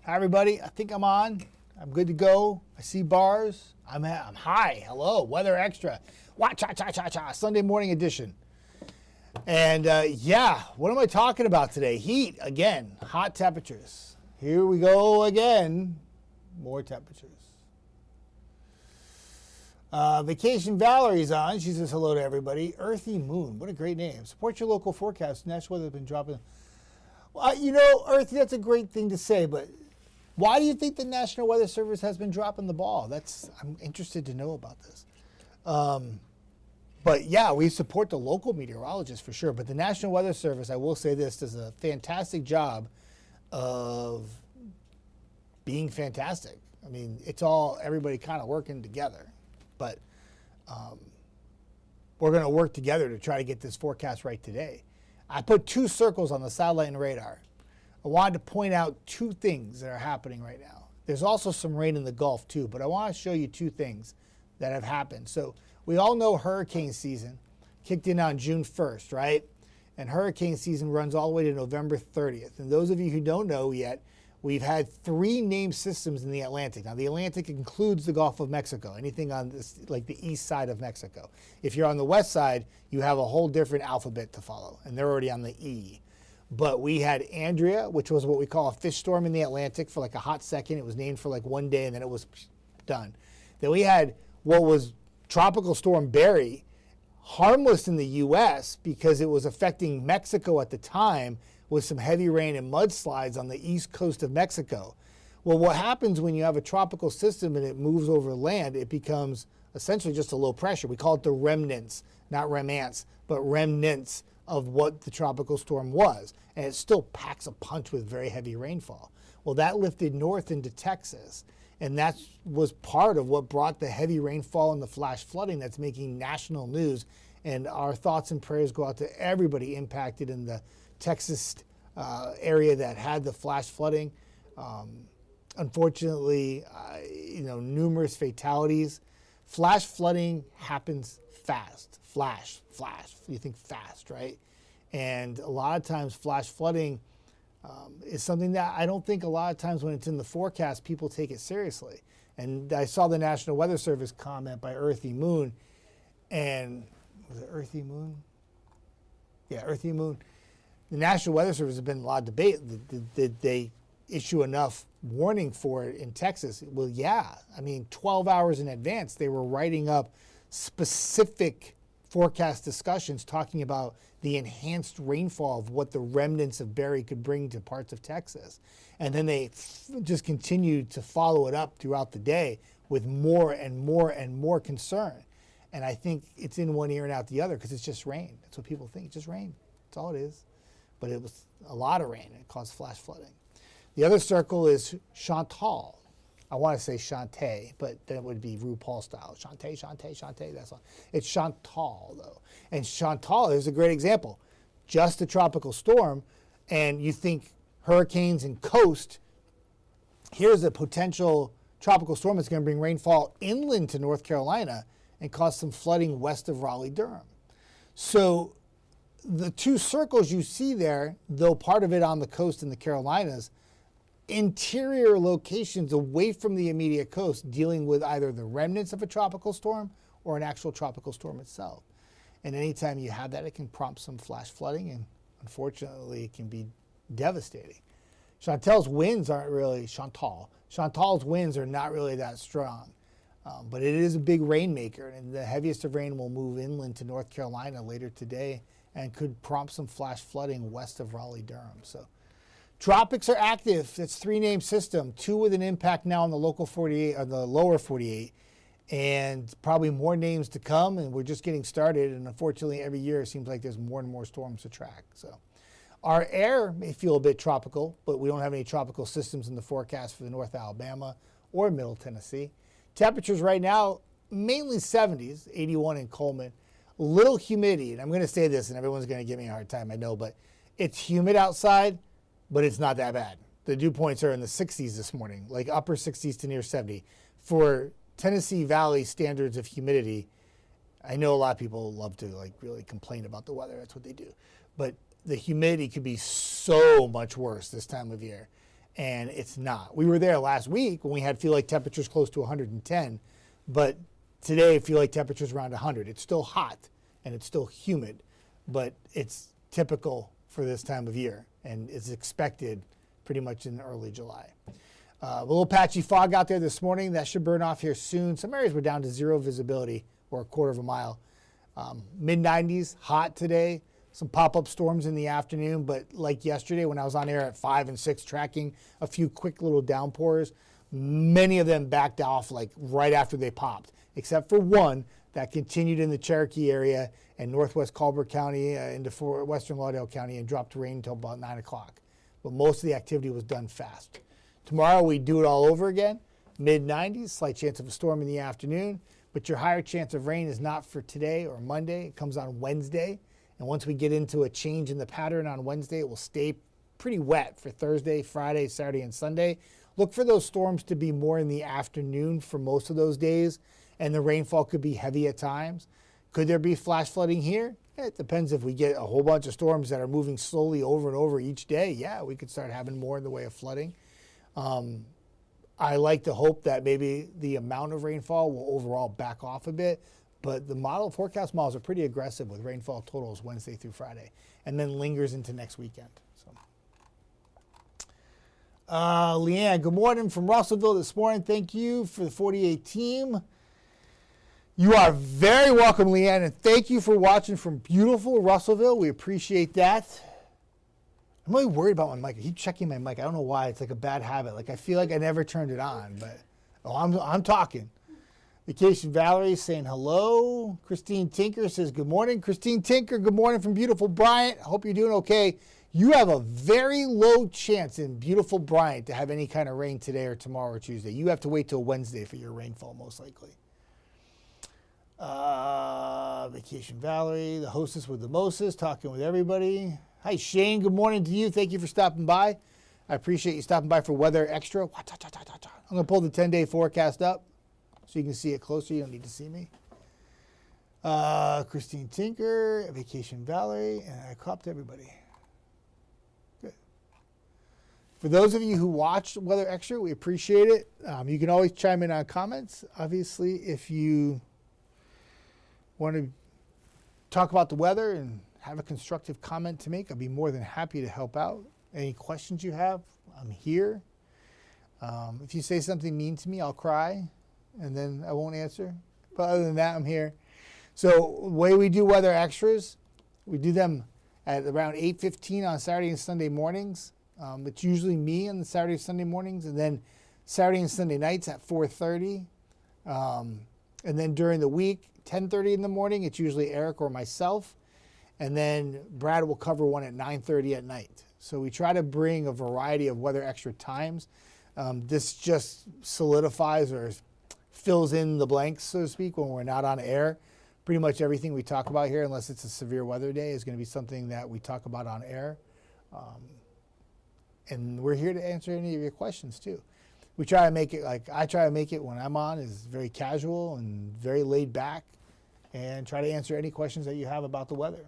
Hi, everybody. I think I'm on. I'm good to go. I see bars. I'm high. Hello. Weather Extra. Cha-cha-cha-cha. Sunday morning edition. And what am I talking about today? Heat again. Hot temperatures. Here we go again. More temperatures. Vacation Valerie's on. She says hello to everybody. Earthy Moon. What a great name. Support your local forecast. National weather has been dropping. Well, Earthy, that's a great thing to say, but why do you think the National Weather Service has been dropping the ball? I'm interested to know about this. But yeah, we support the local meteorologists for sure. But the National Weather Service, I will say this, does a fantastic job of being fantastic. I mean, it's all everybody kind of working together. But we're going to work together to try to get this forecast right today. I put 2 circles on the satellite and radar. I wanted to point out 2 things that are happening right now. There's also some rain in the Gulf too, but I want to show you 2 things that have happened. So we all know hurricane season kicked in on June 1st, right? And hurricane season runs all the way to November 30th. And those of you who don't know yet, we've had 3 named systems in the Atlantic. Now, the Atlantic includes the Gulf of Mexico, anything on this, like the east side of Mexico. If you're on the west side, you have a whole different alphabet to follow, and they're already on the E. But we had Andrea, which was what we call a fish storm in the Atlantic for like a hot second. It was named for like one day, and then it was done. Then we had what was Tropical Storm Barry, harmless in the U.S. because it was affecting Mexico at the time, with some heavy rain and mudslides on the east coast of Mexico. Well, what happens when you have a tropical system and it moves over land, it becomes essentially just a low pressure. We call it the remnants, not remnants, but remnants of what the tropical storm was. And it still packs a punch with very heavy rainfall. Well, that lifted north into Texas. And that was part of what brought the heavy rainfall and the flash flooding that's making national news. And our thoughts and prayers go out to everybody impacted in the Texas area that had the flash flooding. Unfortunately, numerous fatalities. Flash flooding happens fast. Flash. You think fast, right? And a lot of times flash flooding is something that I don't think a lot of times when it's in the forecast, people take it seriously. And I saw the National Weather Service comment by Earthy Moon. And was it Earthy Moon? Yeah, Earthy Moon. The National Weather Service has been a lot of debate. Did they issue enough warning for it in Texas? Well, yeah. I mean, 12 hours in advance, they were writing up specific forecast discussions talking about the enhanced rainfall of what the remnants of Barry could bring to parts of Texas. And then they just continued to follow it up throughout the day with more and more and more concern. And I think it's in one ear and out the other because it's just rain. That's what people think. It's just rain. That's all it is. But it was a lot of rain and it caused flash flooding. The other circle is Chantal. I want to say Shantae, but then it would be RuPaul style. Shantae, that's all. It's Chantal, though. And Chantal is a great example. Just a tropical storm, and you think hurricanes and coast, here's a potential tropical storm that's going to bring rainfall inland to North Carolina and cause some flooding west of Raleigh-Durham. So the 2 circles you see there, though part of it on the coast in the Carolinas, interior locations away from the immediate coast dealing with either the remnants of a tropical storm or an actual tropical storm itself. And anytime you have that, it can prompt some flash flooding, and unfortunately it can be devastating. Chantal's winds are not really that strong. But it is a big rainmaker, and the heaviest of rain will move inland to North Carolina later today and could prompt some flash flooding west of Raleigh-Durham. So tropics are active. That's 3 named system, 2 with an impact now on the local 48 or the lower 48, and probably more names to come. And we're just getting started. And unfortunately, every year it seems like there's more and more storms to track. So our air may feel a bit tropical, but we don't have any tropical systems in the forecast for the North Alabama or Middle Tennessee. Temperatures right now, mainly 70s, 81 in Coleman. Little humidity, and I'm going to say this, and everyone's going to give me a hard time, I know, but it's humid outside, but it's not that bad. The dew points are in the 60s this morning, like upper 60s to near 70. For Tennessee Valley standards of humidity, I know a lot of people love to really complain about the weather. That's what they do. But the humidity could be so much worse this time of year. and it's not. We were there last week when we had feel like temperatures close to 110, but today feel like temperatures around 100. It's still hot and it's still humid, but it's typical for this time of year and is expected pretty much in early July. A little patchy fog out there this morning. That should burn off here soon. Some areas were down to 0 visibility or a quarter of a mile. Mid-90s, hot today. Some pop-up storms in the afternoon, but like yesterday when I was on air at 5 and 6 tracking a few quick little downpours, many of them backed off like right after they popped, except for one that continued in the Cherokee area and northwest Colbert County into western Lauderdale County and dropped rain until about 9 o'clock. But most of the activity was done fast. Tomorrow we do it all over again, mid-90s, slight chance of a storm in the afternoon, but your higher chance of rain is not for today or Monday. It comes on Wednesday, and once we get into a change in the pattern on Wednesday, it will stay pretty wet for Thursday, Friday, Saturday, and Sunday. Look for those storms to be more in the afternoon for most of those days, and the rainfall could be heavy at times. Could there be flash flooding here? It depends if we get a whole bunch of storms that are moving slowly over and over each day. Yeah, we could start having more in the way of flooding. I like to hope that maybe the amount of rainfall will overall back off a bit, but the forecast models are pretty aggressive with rainfall totals Wednesday through Friday, and then lingers into next weekend. Leanne, good morning from Russellville this morning. Thank you for the 48 team. You are very welcome, Leanne, and thank you for watching from beautiful Russellville. We appreciate that. I'm really worried about my mic. I keep checking my mic. I don't know why. It's like a bad habit. Like I feel like I never turned it on, but I'm talking. Vacation Valerie saying hello. Christine Tinker says good morning. Christine Tinker, good morning from beautiful Bryant. Hope you're doing okay. You have a very low chance in beautiful Bryant to have any kind of rain today or tomorrow or Tuesday. You have to wait till Wednesday for your rainfall, most likely. Vacation Valerie, the hostess with the mostest, talking with everybody. Hi, Shane. Good morning to you. Thank you for stopping by. I appreciate you stopping by for Weather Extra. I'm going to pull the 10-day forecast up so you can see it closer. You don't need to see me. Christine Tinker, Vacation Valerie, and I copped everybody. Good. For those of you who watch Weather Extra, we appreciate it. You can always chime in on comments. Obviously, if you want to talk about the weather and have a constructive comment to make, I'd be more than happy to help out. Any questions you have, I'm here. If you say something mean to me, I'll cry, and then I won't answer. But other than that, I'm here. So the way we do Weather Extras, we do them at around 8:15 on Saturday and Sunday mornings. It's usually me on the Saturday and Sunday mornings, and then Saturday and Sunday nights at 4:30. And then during the week, 10:30 in the morning, it's usually Eric or myself. And then Brad will cover one at 9:30 at night. So we try to bring a variety of Weather Extra times. This just solidifies or fills in the blanks, so to speak, when we're not on air. Pretty much everything we talk about here, unless it's a severe weather day, is going to be something that we talk about on air. And we're here to answer any of your questions, too. We try to make it, like I try to make it when I'm on, is very casual and very laid back, and try to answer any questions that you have about the weather.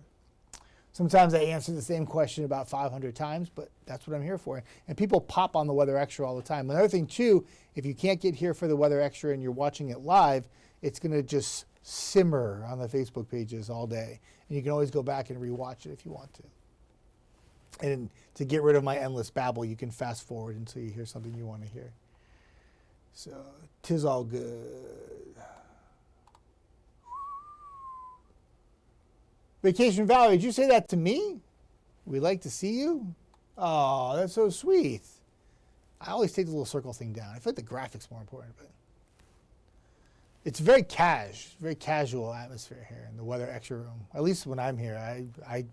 Sometimes I answer the same question about 500 times, but that's what I'm here for. And people pop on the Weather Extra all the time. Another thing, too, if you can't get here for the Weather Extra and you're watching it live, it's going to just simmer on the Facebook pages all day. And you can always go back and rewatch it if you want to. And to get rid of my endless babble, you can fast forward until you hear something you want to hear. So, 'tis all good. Vacation Valerie, did you say that to me? We'd like to see you? Oh, that's so sweet. I always take the little circle thing down. I feel like the graphic's more important, but it's very casual atmosphere here in the Weather Extra room. At least when I'm here, I'm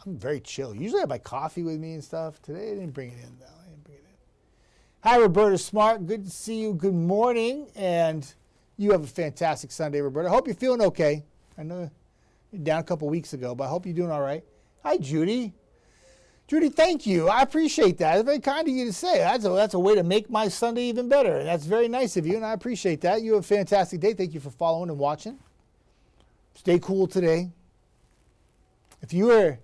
very chill. Usually I have my coffee with me and stuff. Today I didn't bring it in though. Hi, Roberta Smart. Good to see you. Good morning, and you have a fantastic Sunday, Roberta. I hope you're feeling okay. I know you're down a couple weeks ago, but I hope you're doing all right. Hi, Judy. Judy, thank you. I appreciate that. It's very kind of you to say. That's a way to make my Sunday even better, and that's very nice of you, and I appreciate that. You have a fantastic day. Thank you for following and watching. Stay cool today. If you were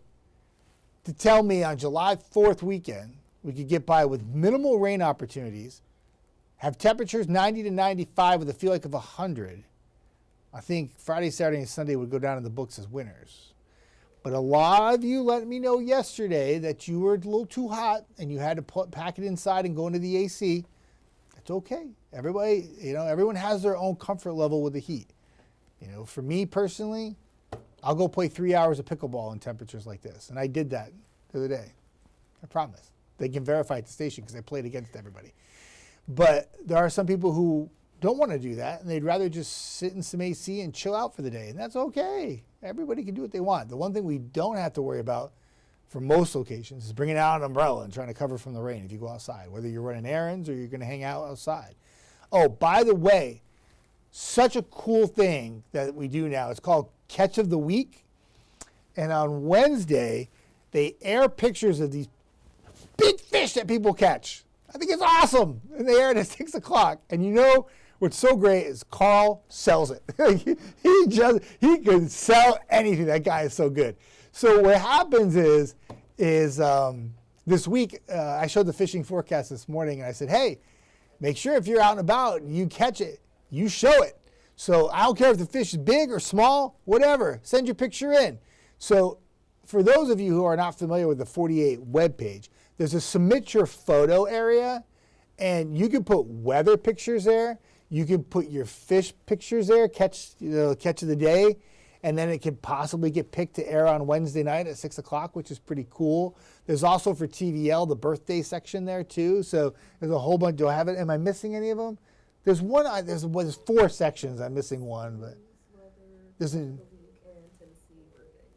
to tell me on July 4th weekend we could get by with minimal rain opportunities, have temperatures 90 to 95 with a feel like of 100. I think Friday, Saturday, and Sunday would go down in the books as winners. But a lot of you let me know yesterday that you were a little too hot and you had to pack it inside and go into the AC. That's okay. Everybody, everyone has their own comfort level with the heat. For me personally, I'll go play 3 hours of pickleball in temperatures like this. And I did that the other day. I promise. They can verify at the station because I played against everybody. But there are some people who don't want to do that, and they'd rather just sit in some AC and chill out for the day, and that's okay. Everybody can do what they want. The one thing we don't have to worry about for most locations is bringing out an umbrella and trying to cover from the rain if you go outside, whether you're running errands or you're going to hang out outside. Oh, by the way, such a cool thing that we do now. It's called Catch of the Week, and on Wednesday, they air pictures of these big fish that people catch. I think it's awesome. And they air it at 6 o'clock. And what's so great is Carl sells it. he can sell anything. That guy is so good. So what happens is this week, I showed the fishing forecast this morning, and I said, hey, make sure if you're out and about and you catch it, you show it. So I don't care if the fish is big or small, whatever. Send your picture in. So for those of you who are not familiar with the 48 webpage, there's a submit your photo area, and you can put weather pictures there. You can put your fish pictures there, catch of the day, and then it could possibly get picked to air on Wednesday night at 6 o'clock, which is pretty cool. There's also for TVL the birthday section there too. So there's a whole bunch. Do I have it? Am I missing any of them? There's one. There's 4 sections. I'm missing one, but there's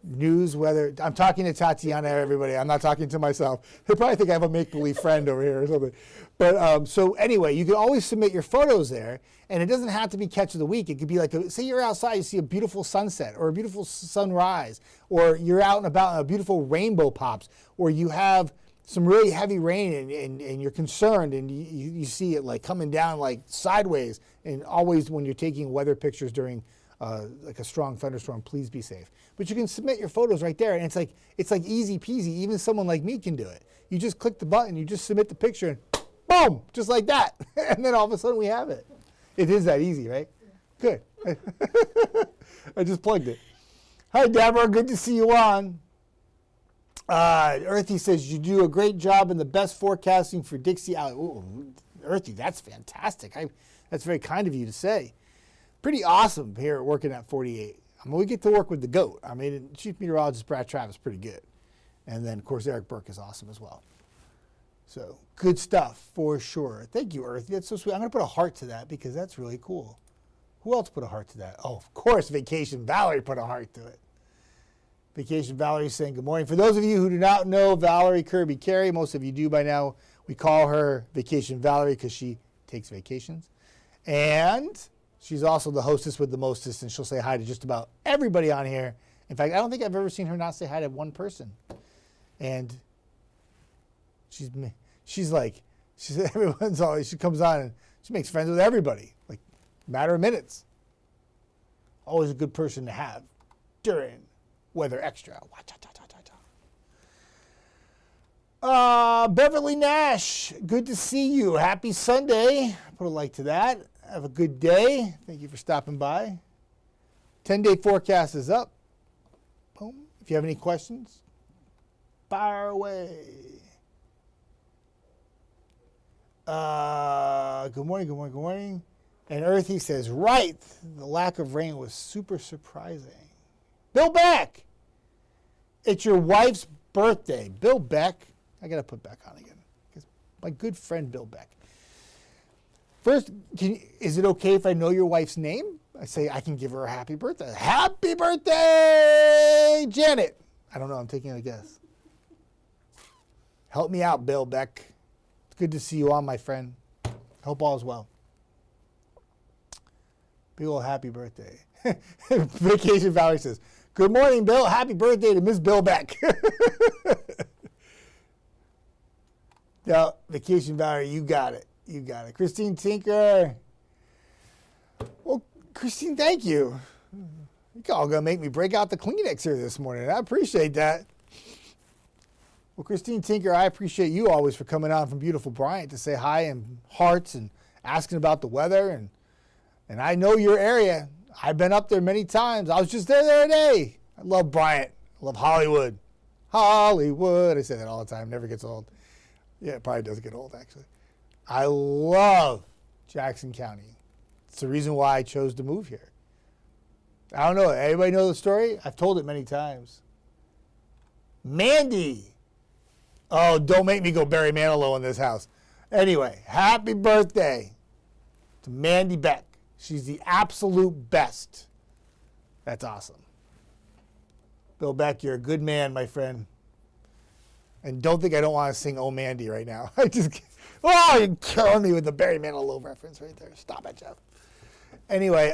news, weather. I'm talking to Tatiana, everybody. I'm not talking to myself. They probably think I have a make-believe friend over here or something. But so anyway, you can always submit your photos there, and it doesn't have to be catch of the week. It could be like, say you're outside, you see a beautiful sunset or a beautiful sunrise, or you're out and about and a beautiful rainbow pops, or you have some really heavy rain and you're concerned and you see it like coming down like sideways. And always when you're taking weather pictures during like a strong thunderstorm, please be safe. But you can submit your photos right there, and it's like easy peasy. Even someone like me can do it. You just click the button, you just submit the picture, and boom, just like that. And then all of a sudden we have it. It is that easy, right? Good. I just plugged it. Hi, Deborah. Good to see you on. Earthy says, you do a great job in the best forecasting for Dixie Alley. Ooh, Earthy, that's fantastic. That's very kind of you to say. Pretty awesome here working at 48. I mean, we get to work with the GOAT. I mean, Chief Meteorologist Brad Travis is pretty good. And then, of course, Eric Burke is awesome as well. So, good stuff for sure. Thank you, Earthy. That's so sweet. I'm going to put a heart to that because that's really cool. Who else put a heart to that? Oh, of course, Vacation Valerie put a heart to it. Vacation Valerie saying good morning. For those of you who do not know Valerie Kirby Carey, most of you do by now, we call her Vacation Valerie because she takes vacations. And she's also the hostess with the mostest, and she'll say hi to just about everybody on here. In fact, I don't think I've ever seen her not say hi to one person. And everyone's always, she comes on and she makes friends with everybody, like matter of minutes. Always a good person to have during Weather Extra. Beverly Nash, good to see you. Happy Sunday. Put a like to that. Have a good day. Thank you for stopping by. 10-day forecast is up. Boom. If you have any questions, fire away. Good morning. And Earthy says, right, the lack of rain was super surprising. Bill Beck, it's your wife's birthday. Bill Beck, I got to put Beck on again. My good friend Bill Beck. First, is it okay if I know your wife's name? I say I can give her a happy birthday. Happy birthday, Janet. I don't know. I'm taking a guess. Help me out, Bill Beck. It's good to see you on, my friend. Hope all is well. Big old happy birthday. Vacation Valley says, good morning, Bill. Happy birthday to Miss Bill Beck. Now, Vacation Valley, you got it. You got it. Christine Tinker. Well, Christine, thank you. You're all going to make me break out the Kleenex here this morning. I appreciate that. Well, Christine Tinker, I appreciate you always for coming on from beautiful Bryant to say hi and hearts and asking about the weather. And I know your area. I've been up there many times. I was just there the other day. I love Bryant. I love Hollywood. Hollywood. I say that all the time. Never gets old. Yeah, it probably doesn't get old, actually. I love Jackson County. It's the reason why I chose to move here. I don't know. Anybody know the story? I've told it many times. Mandy. Oh, don't make me go Barry Manilow in this house. Anyway, happy birthday to Mandy Beck. She's the absolute best. That's awesome. Bill Beck, you're a good man, my friend. And don't think I don't want to sing Oh Mandy right now. You're killing me with the Barry Manilow reference right there. Stop it, Jeff. Anyway,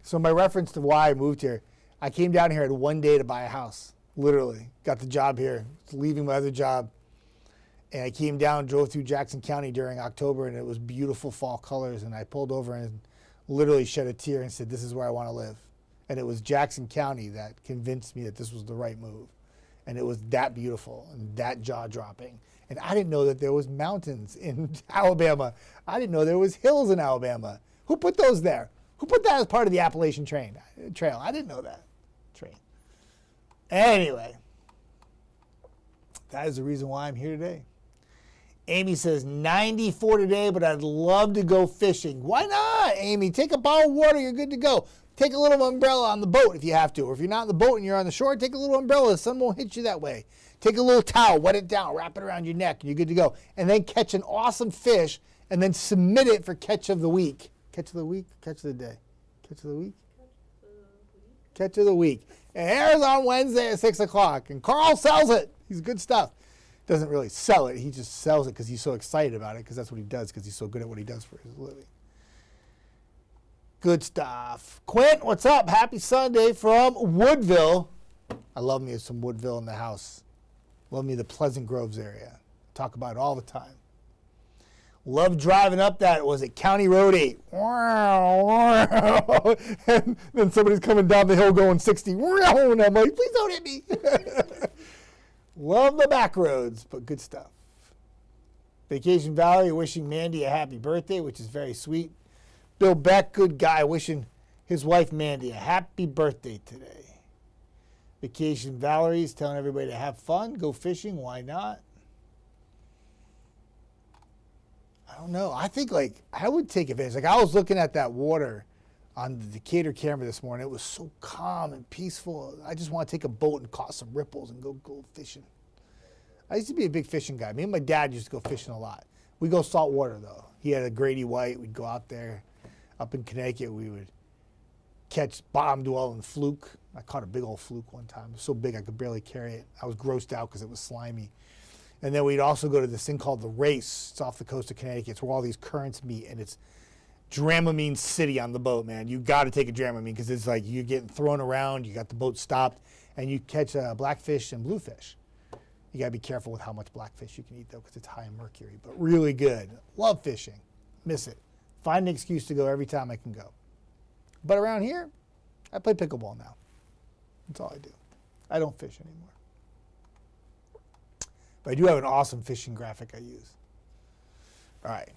so my reference to why I moved here, I came down here, had one day to buy a house. Literally. Got the job here. Leaving my other job. And I came down, drove through Jackson County during October, and it was beautiful fall colors. And I pulled over and literally shed a tear and said, this is where I want to live. And it was Jackson County that convinced me that this was the right move. And it was that beautiful and that jaw-dropping. And I didn't know that there was mountains in Alabama. I didn't know there was hills in Alabama. Who put those there? Who put that as part of the Appalachian Trail? I didn't know that. Anyway, that is the reason why I'm here today. Amy says 94 today, but I'd love to go fishing. Why not, Amy? Take a bottle of water, you're good to go. Take a little umbrella on the boat if you have to. Or if you're not on the boat and you're on the shore, take a little umbrella. The sun won't hit you that way. Take a little towel, wet it down, wrap it around your neck, and you're good to go. And then catch an awesome fish and then submit it for catch of the week. Catch of the week? Catch of the day? Catch of the week? Catch of the week. It airs on Wednesday at 6 o'clock. And Carl sells it. He's good stuff. Doesn't really sell it. He just sells it because he's so excited about it, because that's what he does, because he's so good at what he does for his living. Good stuff. Quint, what's up? Happy Sunday from Woodville. I love me some Woodville in the house. Love me the Pleasant Groves area. Talk about it all the time. Love driving up that, was it County Road 8? And then somebody's coming down the hill going 60. And I'm like, please don't hit me. Love the back roads, but good stuff. Vacation Valley wishing Mandy a happy birthday, which is very sweet. Bill Beck, good guy, wishing his wife Mandy a happy birthday today. Vacation Valerie's telling everybody to have fun, go fishing, why not? I don't know. I think I would take advantage. I was looking at that water on the Decatur camera this morning. It was so calm and peaceful. I just want to take a boat and cause some ripples and go fishing. I used to be a big fishing guy. Me and my dad used to go fishing a lot. We go saltwater though. He had a Grady White. We'd go out there. Up in Connecticut, we would catch bottom dwelling fluke. I caught a big old fluke one time. It was so big I could barely carry it. I was grossed out because it was slimy. And then we'd also go to this thing called the Race. It's off the coast of Connecticut. It's where all these currents meet, and it's Dramamine City on the boat, man. You got to take a Dramamine because it's like you're getting thrown around. You got the boat stopped, and you catch blackfish and bluefish. You got to be careful with how much blackfish you can eat, though, because it's high in mercury. But really good. Love fishing. Miss it. Find an excuse to go every time I can go. But around here, I play pickleball now. That's all I do. I don't fish anymore. But I do have an awesome fishing graphic I use. All right.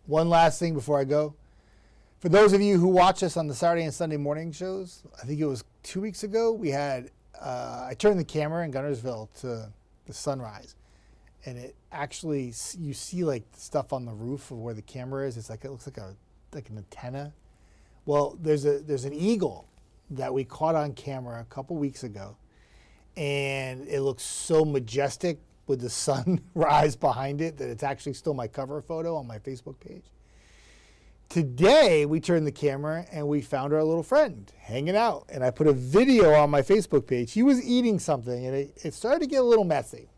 One last thing before I go. For those of you who watch us on the Saturday and Sunday morning shows, I think it was 2 weeks ago, we had, I turned the camera in Guntersville to the sunrise. And it actually, you see the stuff on the roof of where the camera is. It's it looks like an antenna. Well, there's an eagle that we caught on camera a couple weeks ago. And it looks so majestic with the sunrise behind it that it's actually still my cover photo on my Facebook page. Today, we turned the camera and we found our little friend hanging out. And I put a video on my Facebook page. He was eating something and it started to get a little messy.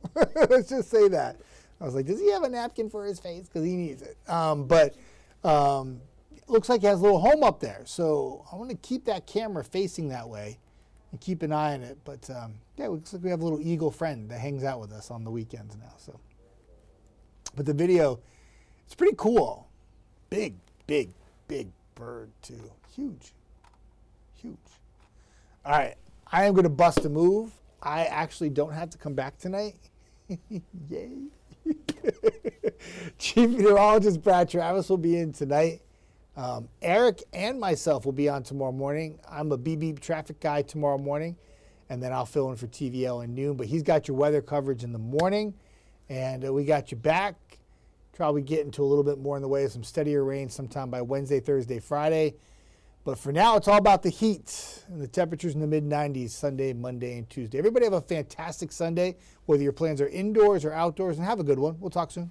Let's just say that. I was like, does he have a napkin for his face? Because he needs it. But it looks like he has a little home up there. So I want to keep that camera facing that way and keep an eye on it. But yeah, it looks like we have a little eagle friend that hangs out with us on the weekends now. So, but the video, it's pretty cool. Big bird too. Huge. All right, I am going to bust a move. I actually don't have to come back tonight. Yay. Chief Meteorologist Brad Travis will be in tonight. Eric and myself will be on tomorrow morning. I'm a BB traffic guy tomorrow morning, and then I'll fill in for TVL in noon. But he's got your weather coverage in the morning, and we got you back. Probably get into a little bit more in the way of some steadier rain sometime by Wednesday, Thursday, Friday. But for now, it's all about the heat and the temperatures in the mid-90s Sunday, Monday, and Tuesday. Everybody have a fantastic Sunday, whether your plans are indoors or outdoors, and have a good one. We'll talk soon.